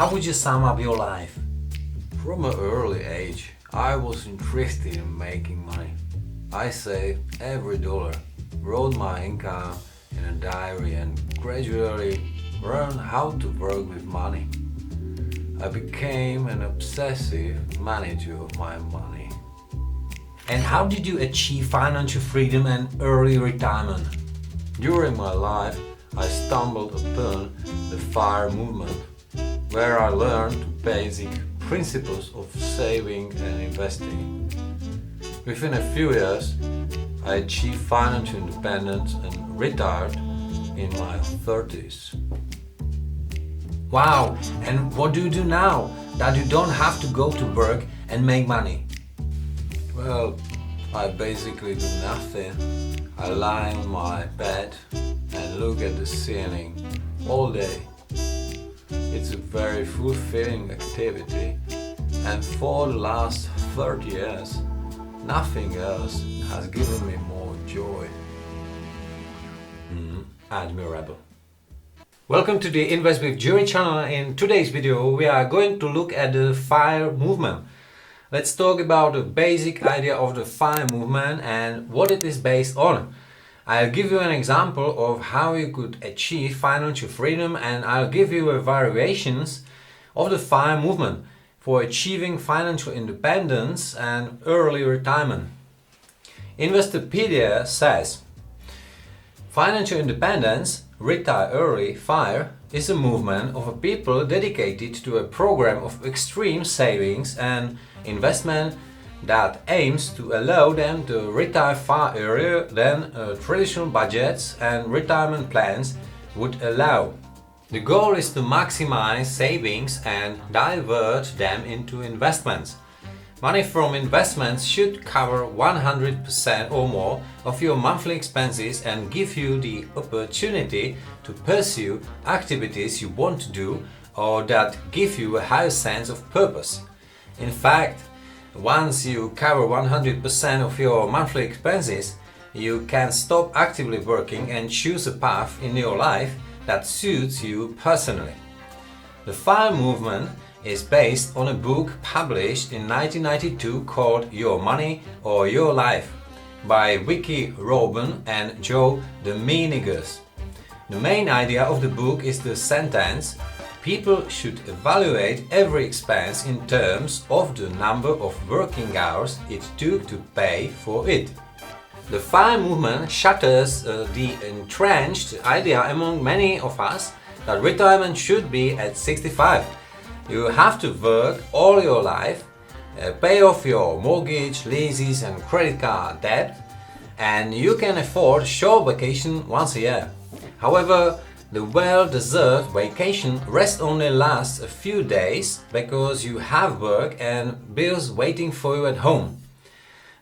how would you sum up your life? From an early age, I was interested in making money. I saved every dollar, wrote my income in a diary, and gradually learned how to work with money. I became an obsessive manager of my money. And how did you achieve financial freedom and early retirement? During my life, I stumbled upon the FIRE movement, where I learned the basic principles of saving and investing. Within a few years, I achieved financial independence and retired in my 30s. Wow, and what do you do now that you don't have to go to work and make money? Well, I basically do nothing. I lie on my bed and look at the ceiling all day. It's a very fulfilling activity, and for the last 30 years, nothing else has given me more joy. Admirable. Welcome to the Invest with Jiri channel. In today's video, we are going to look at the FIRE movement. Let's talk about the basic idea of the FIRE movement and what it is based on. I'll give you an example of how you could achieve financial freedom, and I'll give you variations of the FIRE movement for achieving financial independence and early retirement. Investopedia says, financial independence, retire early, FIRE, is a movement of a people dedicated to a program of extreme savings and investment that aims to allow them to retire far earlier than traditional budgets and retirement plans would allow. The goal is to maximize savings and divert them into investments. Money from investments should cover 100% or more of your monthly expenses and give you the opportunity to pursue activities you want to do or that give you a higher sense of purpose. In fact, once you cover 100% of your monthly expenses, you can stop actively working and choose a path in your life that suits you personally. The FIRE movement is based on a book published in 1992 called Your Money or Your Life by Vicky Robin and Joe Dominguez. The main idea of the book is the sentence: people should evaluate every expense in terms of the number of working hours it took to pay for it. The FIRE movement shatters the entrenched idea among many of us that retirement should be at 65. You have to work all your life, pay off your mortgage, leases and credit card debt, and you can afford a short vacation once a year. However, the well-deserved vacation rest only lasts a few days because you have work and bills waiting for you at home.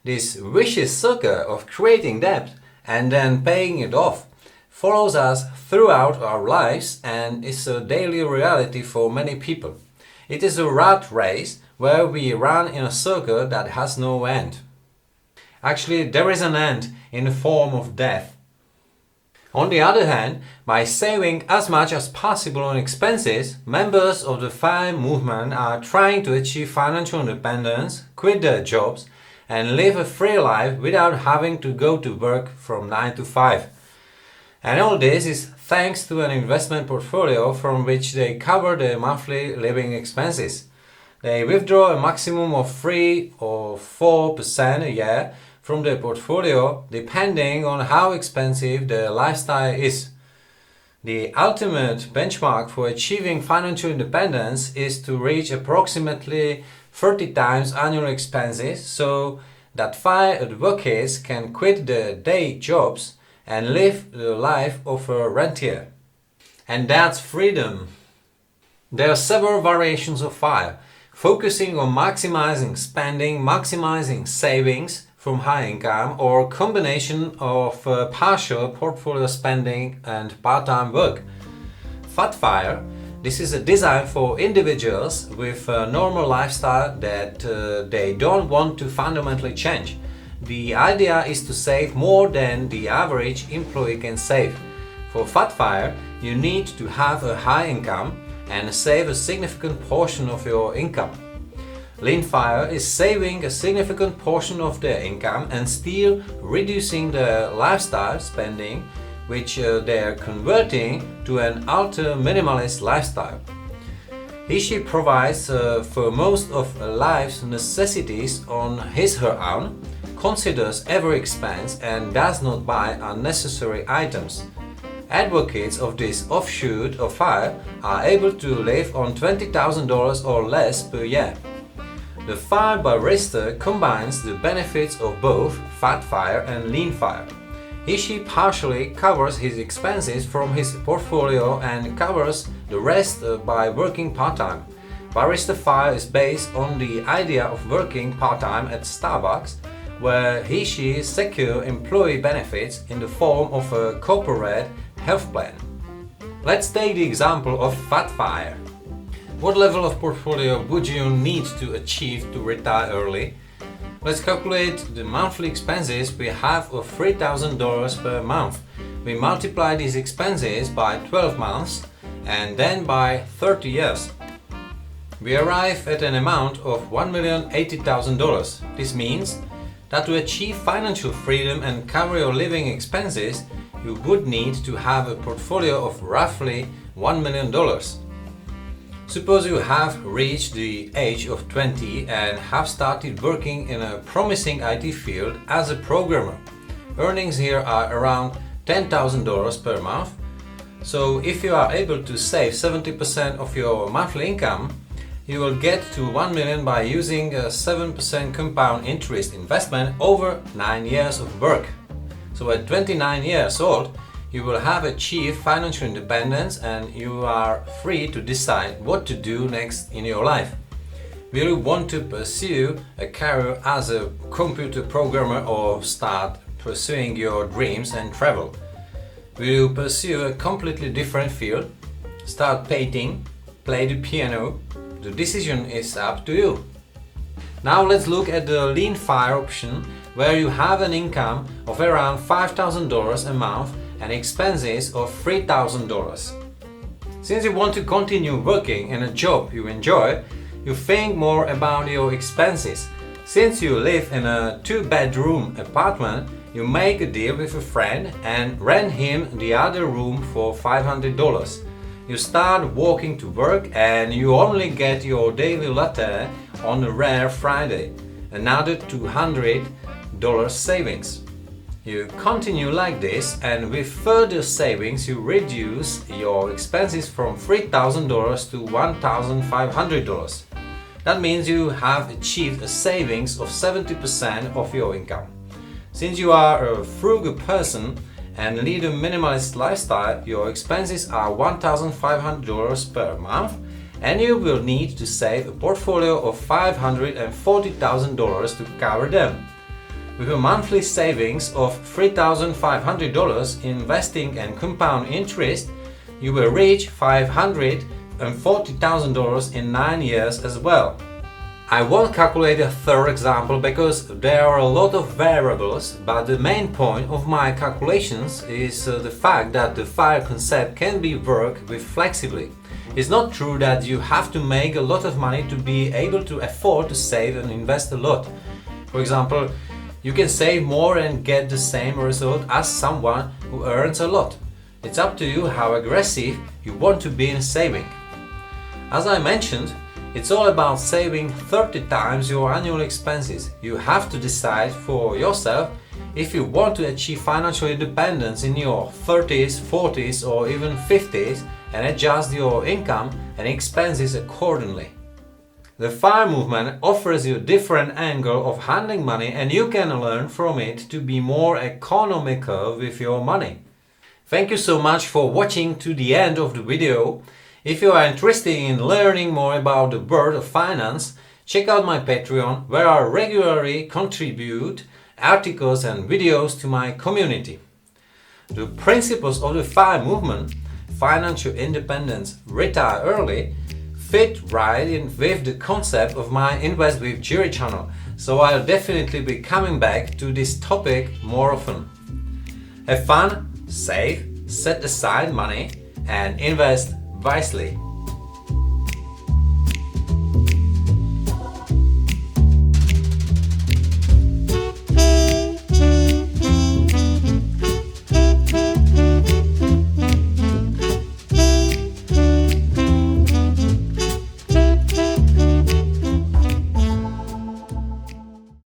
This vicious circle of creating debt and then paying it off follows us throughout our lives and is a daily reality for many people. It is a rat race where we run in a circle that has no end. Actually, there is an end in the form of death. On the other hand, by saving as much as possible on expenses, members of the FIRE movement are trying to achieve financial independence, quit their jobs, and live a free life without having to go to work from 9 to 5. And all this is thanks to an investment portfolio from which they cover their monthly living expenses. They withdraw a maximum of 3 or 4% a year from their portfolio, depending on how expensive their lifestyle is. The ultimate benchmark for achieving financial independence is to reach approximately 30 times annual expenses so that FIRE advocates can quit their day jobs and live the life of a rentier. And that's freedom. There are several variations of FIRE, focusing on maximizing spending, maximizing savings from high income, or combination of partial portfolio spending and part-time work. Fat FIRE, this is a design for individuals with a normal lifestyle that they don't want to fundamentally change. The idea is to save more than the average employee can save. For Fat FIRE, you need to have a high income, and save a significant portion of your income. Lean FIRE is saving a significant portion of their income and still reducing their lifestyle spending, which they are converting to an ultra-minimalist lifestyle. He/she provides for most of life's necessities on his/her own, considers every expense and does not buy unnecessary items. Advocates of this offshoot of FIRE are able to live on $20,000 or less per year. The FIRE barista combines the benefits of both Fat FIRE and Lean FIRE. He/she partially covers his expenses from his portfolio and covers the rest by working part-time. Barista FIRE is based on the idea of working part-time at Starbucks, where he/she secure employee benefits in the form of a corporate health plan. Let's take the example of Fat FIRE. What level of portfolio would you need to achieve to retire early? Let's calculate the monthly expenses we have of $3,000 per month. We multiply these expenses by 12 months and then by 30 years. We arrive at an amount of $1,080,000. This means that to achieve financial freedom and cover your living expenses, you would need to have a portfolio of roughly $1 million. Suppose you have reached the age of 20 and have started working in a promising IT field as a programmer. Earnings here are around $10,000 per month. So if you are able to save 70% of your monthly income, you will get to 1 million by using a 7% compound interest investment over 9 years of work. So at 29 years old, you will have achieved financial independence and you are free to decide what to do next in your life. Will you want to pursue a career as a computer programmer or start pursuing your dreams and travel? Will you pursue a completely different field? Start painting? Play the piano? The decision is up to you. Now let's look at the Lean FIRE option, where you have an income of around $5,000 a month and expenses of $3,000. Since you want to continue working in a job you enjoy, you think more about your expenses. Since you live in a 2-bedroom apartment, you make a deal with a friend and rent him the other room for $500. You start walking to work and you only get your daily latte on a rare Friday, another $200 savings. You continue like this, and with further savings you reduce your expenses from $3,000 to $1,500. That means you have achieved a savings of 70% of your income. Since you are a frugal person and lead a minimalist lifestyle, your expenses are $1,500 per month and you will need to save a portfolio of $540,000 to cover them. With a monthly savings of $3,500 investing and compound interest, you will reach $540,000 in 9 years as well. I won't calculate a third example because there are a lot of variables, but the main point of my calculations is the fact that the FIRE concept can be worked with flexibly. It's not true that you have to make a lot of money to be able to afford to save and invest a lot. For example, you can save more and get the same result as someone who earns a lot. It's up to you how aggressive you want to be in saving. As I mentioned, it's all about saving 30 times your annual expenses. You have to decide for yourself if you want to achieve financial independence in your 30s, 40s or even 50s and adjust your income and expenses accordingly. The FIRE movement offers you a different angle of handling money and you can learn from it to be more economical with your money. Thank you so much for watching to the end of the video. If you are interested in learning more about the world of finance, check out my Patreon, where I regularly contribute articles and videos to my community. The principles of the FIRE movement, financial independence, retire early, fit right in with the concept of my Invest with Jiri channel, so I'll definitely be coming back to this topic more often. Have fun, save, set aside money and invest wisely.